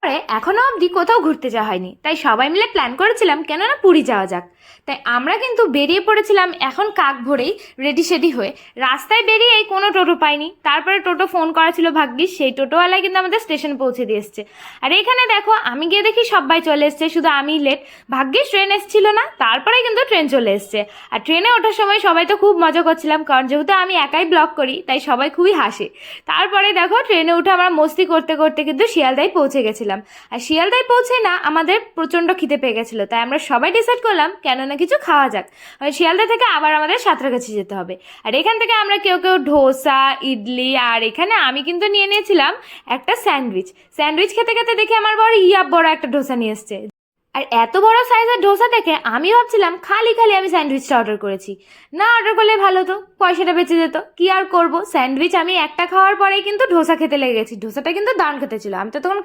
পরে এখনো অবধি কোথাও ঘুরতে যাওয়া হয়নি, তাই সবাই মিলে প্ল্যান করেছিলাম কেননা পুরী যাওয়া যাক। তাই আমরা কিন্তু বেরিয়ে পড়েছিলাম এখন কাক ভোরেই, রেডি সেডি হয়ে। রাস্তায় বেরিয়েই কোনো টোটো পাইনি, তারপরে টোটো ফোন করা ছিল ভাগ্যিস, সেই টোটোওয়ালাই কিন্তু আমাদের স্টেশন পৌঁছে দিয়ে এসছে। আর এখানে দেখো আমি গিয়ে দেখি সবাই চলে এসছে, শুধু আমি লেট। ভাগ্যিস ট্রেন এসছিল না, তারপরে কিন্তু ট্রেন চলে এসছে। আর ট্রেনে ওঠার সময় সবাই তো খুব মজা করছিলাম, কারণ যেহেতু আমি একাই ব্লগ করি তাই সবাই খুবই হাসে। তারপরে দেখো ট্রেনে উঠে আমরা মস্তি করতে করতে কিন্তু শিয়ালদায় পৌঁছে গেছিলাম। আর শিয়ালদায় পৌঁছে না আমাদের প্রচণ্ড খিদে পেয়ে গেছিলো, তাই আমরা সবাই ডিসাইড করলাম কেননা কিছু খাওয়া যাক। শিয়ালদা থেকে আবার আমাদের সাঁতরাগাছি যেতে হবে। আর এখান থেকে আমরা কেউ কেউ ডোসা, ইডলি, আর এখানে আমি কিন্তু নিয়ে নিয়েছিলাম একটা স্যান্ডউইচ। স্যান্ডউইচ খেতে খেতে দেখে আমার বড় বড় একটা ডোসা নিয়ে এসছে। আর এত বড় সাইজের ডোসা দেখে আমি ভাবছিলাম খালি খালি আমি স্যান্ডউইচটা অর্ডার করেছি, না অর্ডার করলে ভালো তো, পয়সাটা বেঁচে যেত। কি আর করব, স্যান্ডউইচ আমি একটা খাওয়ার পরেই কিন্তু ডোসা খেতে লেগে গেছি। ডোসাটা কিন্তু দারুণ খেতে ছিল, আমি তো তখন